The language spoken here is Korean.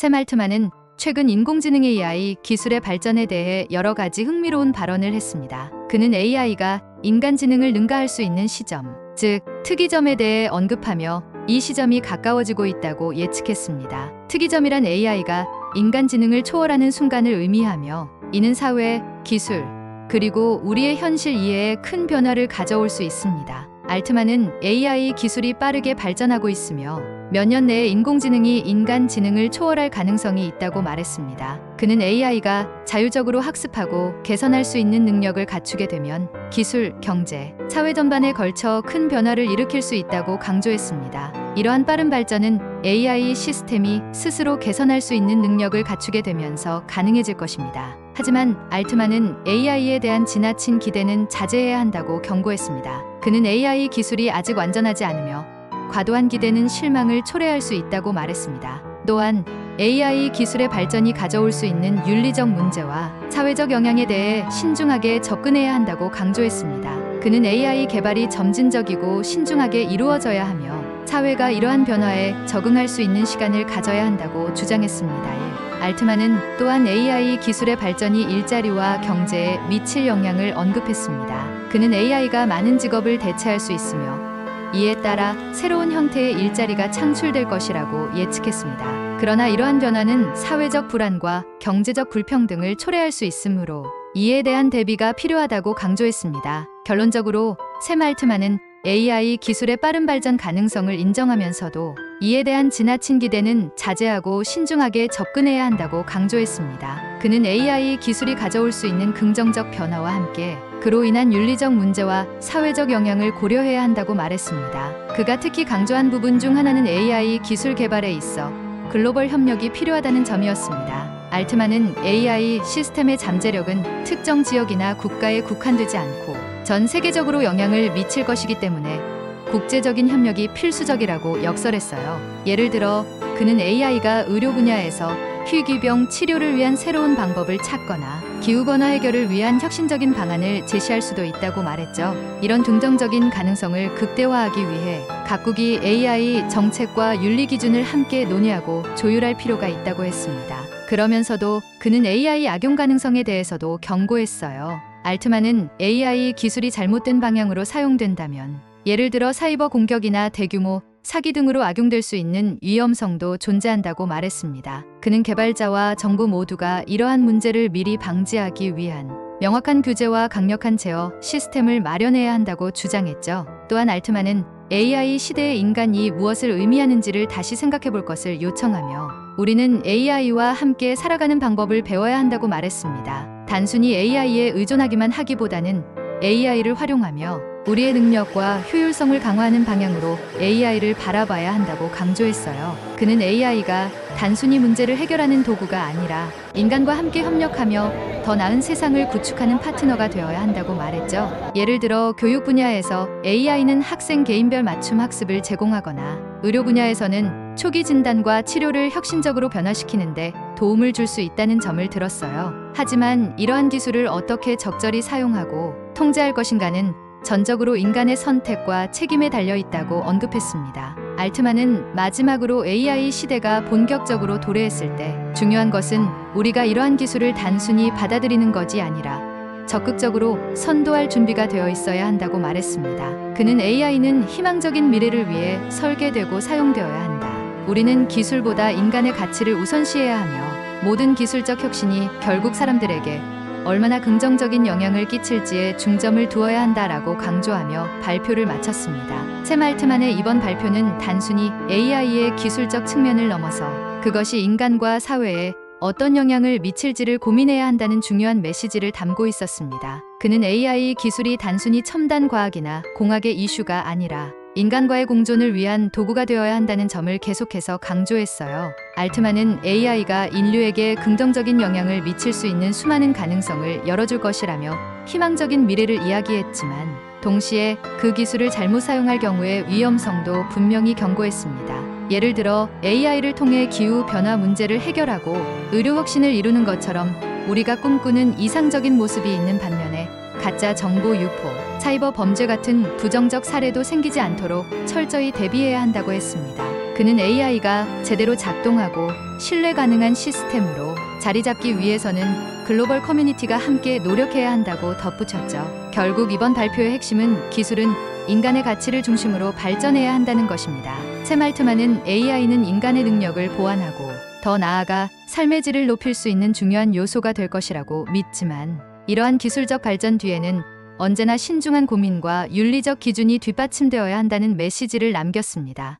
샘 알트만은 최근 인공지능 AI 기술의 발전에 대해 여러 가지 흥미로운 발언을 했습니다. 그는 AI가 인간 지능을 능가할 수 있는 시점, 즉 특이점에 대해 언급하며 이 시점이 가까워지고 있다고 예측했습니다. 특이점이란 AI가 인간 지능을 초월하는 순간을 의미하며 이는 사회, 기술, 그리고 우리의 현실 이해에 큰 변화를 가져올 수 있습니다. 알트만은 AI 기술이 빠르게 발전하고 있으며 몇 년 내에 인공지능이 인간 지능을 초월할 가능성이 있다고 말했습니다. 그는 AI가 자율적으로 학습하고 개선할 수 있는 능력을 갖추게 되면 기술, 경제, 사회 전반에 걸쳐 큰 변화를 일으킬 수 있다고 강조했습니다. 이러한 빠른 발전은 AI 시스템이 스스로 개선할 수 있는 능력을 갖추게 되면서 가능해질 것입니다. 하지만 알트만은 AI에 대한 지나친 기대는 자제해야 한다고 경고했습니다. 그는 AI 기술이 아직 완전하지 않으며 과도한 기대는 실망을 초래할 수 있다고 말했습니다. 또한 AI 기술의 발전이 가져올 수 있는 윤리적 문제와 사회적 영향에 대해 신중하게 접근해야 한다고 강조했습니다. 그는 AI 개발이 점진적이고 신중하게 이루어져야 하며 사회가 이러한 변화에 적응할 수 있는 시간을 가져야 한다고 주장했습니다. 알트만은 또한 AI 기술의 발전이 일자리와 경제에 미칠 영향을 언급했습니다. 그는 AI가 많은 직업을 대체할 수 있으며 이에 따라 새로운 형태의 일자리가 창출될 것이라고 예측했습니다. 그러나 이러한 변화는 사회적 불안과 경제적 불평등을 초래할 수 있으므로 이에 대한 대비가 필요하다고 강조했습니다. 결론적으로 샘 알트만은 AI 기술의 빠른 발전 가능성을 인정하면서도 이에 대한 지나친 기대는 자제하고 신중하게 접근해야 한다고 강조했습니다. 그는 AI 기술이 가져올 수 있는 긍정적 변화와 함께 그로 인한 윤리적 문제와 사회적 영향을 고려해야 한다고 말했습니다. 그가 특히 강조한 부분 중 하나는 AI 기술 개발에 있어 글로벌 협력이 필요하다는 점이었습니다. 알트만은 AI 시스템의 잠재력은 특정 지역이나 국가에 국한되지 않고 전 세계적으로 영향을 미칠 것이기 때문에 국제적인 협력이 필수적이라고 역설했어요. 예를 들어 그는 AI가 의료 분야에서 희귀병 치료를 위한 새로운 방법을 찾거나 기후변화 해결을 위한 혁신적인 방안을 제시할 수도 있다고 말했죠. 이런 긍정적인 가능성을 극대화하기 위해 각국이 AI 정책과 윤리 기준을 함께 논의하고 조율할 필요가 있다고 했습니다. 그러면서도 그는 AI 악용 가능성에 대해서도 경고했어요. 알트만은 AI 기술이 잘못된 방향으로 사용된다면 예를 들어 사이버 공격이나 대규모 사기 등으로 악용될 수 있는 위험성도 존재한다고 말했습니다. 그는 개발자와 정부 모두가 이러한 문제를 미리 방지하기 위한 명확한 규제와 강력한 제어 시스템을 마련해야 한다고 주장했죠. 또한 알트만은 AI 시대의 인간이 무엇을 의미하는지를 다시 생각해 볼 것을 요청하며 우리는 AI와 함께 살아가는 방법을 배워야 한다고 말했습니다. 단순히 AI에 의존하기만 하기보다는 AI를 활용하며 우리의 능력과 효율성을 강화하는 방향으로 AI를 바라봐야 한다고 강조했어요. 그는 AI가 단순히 문제를 해결하는 도구가 아니라 인간과 함께 협력하며 더 나은 세상을 구축하는 파트너가 되어야 한다고 말했죠. 예를 들어 교육 분야에서 AI는 학생 개인별 맞춤 학습을 제공하거나 의료 분야에서는 초기 진단과 치료를 혁신적으로 변화시키는데 도움을 줄 수 있다는 점을 들었어요. 하지만 이러한 기술을 어떻게 적절히 사용하고 통제할 것인가는 전적으로 인간의 선택과 책임에 달려 있다고 언급했습니다. 알트만은 마지막으로 AI 시대가 본격적으로 도래했을 때 중요한 것은 우리가 이러한 기술을 단순히 받아들이는 것이 아니라 적극적으로 선도할 준비가 되어 있어야 한다고 말했습니다. 그는 AI는 희망적인 미래를 위해 설계되고 사용되어야 한다. 우리는 기술보다 인간의 가치를 우선시해야 하며 모든 기술적 혁신이 결국 사람들에게 얼마나 긍정적인 영향을 끼칠지에 중점을 두어야 한다라고 강조하며 발표를 마쳤습니다. 샘 알트만의 이번 발표는 단순히 AI의 기술적 측면을 넘어서 그것이 인간과 사회에 어떤 영향을 미칠지를 고민해야 한다는 중요한 메시지를 담고 있었습니다. 그는 AI 기술이 단순히 첨단 과학이나 공학의 이슈가 아니라 인간과의 공존을 위한 도구가 되어야 한다는 점을 계속해서 강조했어요. 알트만은 AI가 인류에게 긍정적인 영향을 미칠 수 있는 수많은 가능성을 열어줄 것이라며 희망적인 미래를 이야기했지만 동시에 그 기술을 잘못 사용할 경우의 위험성도 분명히 경고했습니다. 예를 들어 AI를 통해 기후 변화 문제를 해결하고 의료 혁신을 이루는 것처럼 우리가 꿈꾸는 이상적인 모습이 있는 반면에 가짜 정보 유포, 사이버 범죄 같은 부정적 사례도 생기지 않도록 철저히 대비해야 한다고 했습니다. 그는 AI가 제대로 작동하고 신뢰 가능한 시스템으로 자리 잡기 위해서는 글로벌 커뮤니티가 함께 노력해야 한다고 덧붙였죠. 결국 이번 발표의 핵심은 기술은 인간의 가치를 중심으로 발전해야 한다는 것입니다. 샘 알트만은 AI는 인간의 능력을 보완하고 더 나아가 삶의 질을 높일 수 있는 중요한 요소가 될 것이라고 믿지만, 이러한 기술적 발전 뒤에는 언제나 신중한 고민과 윤리적 기준이 뒷받침되어야 한다는 메시지를 남겼습니다.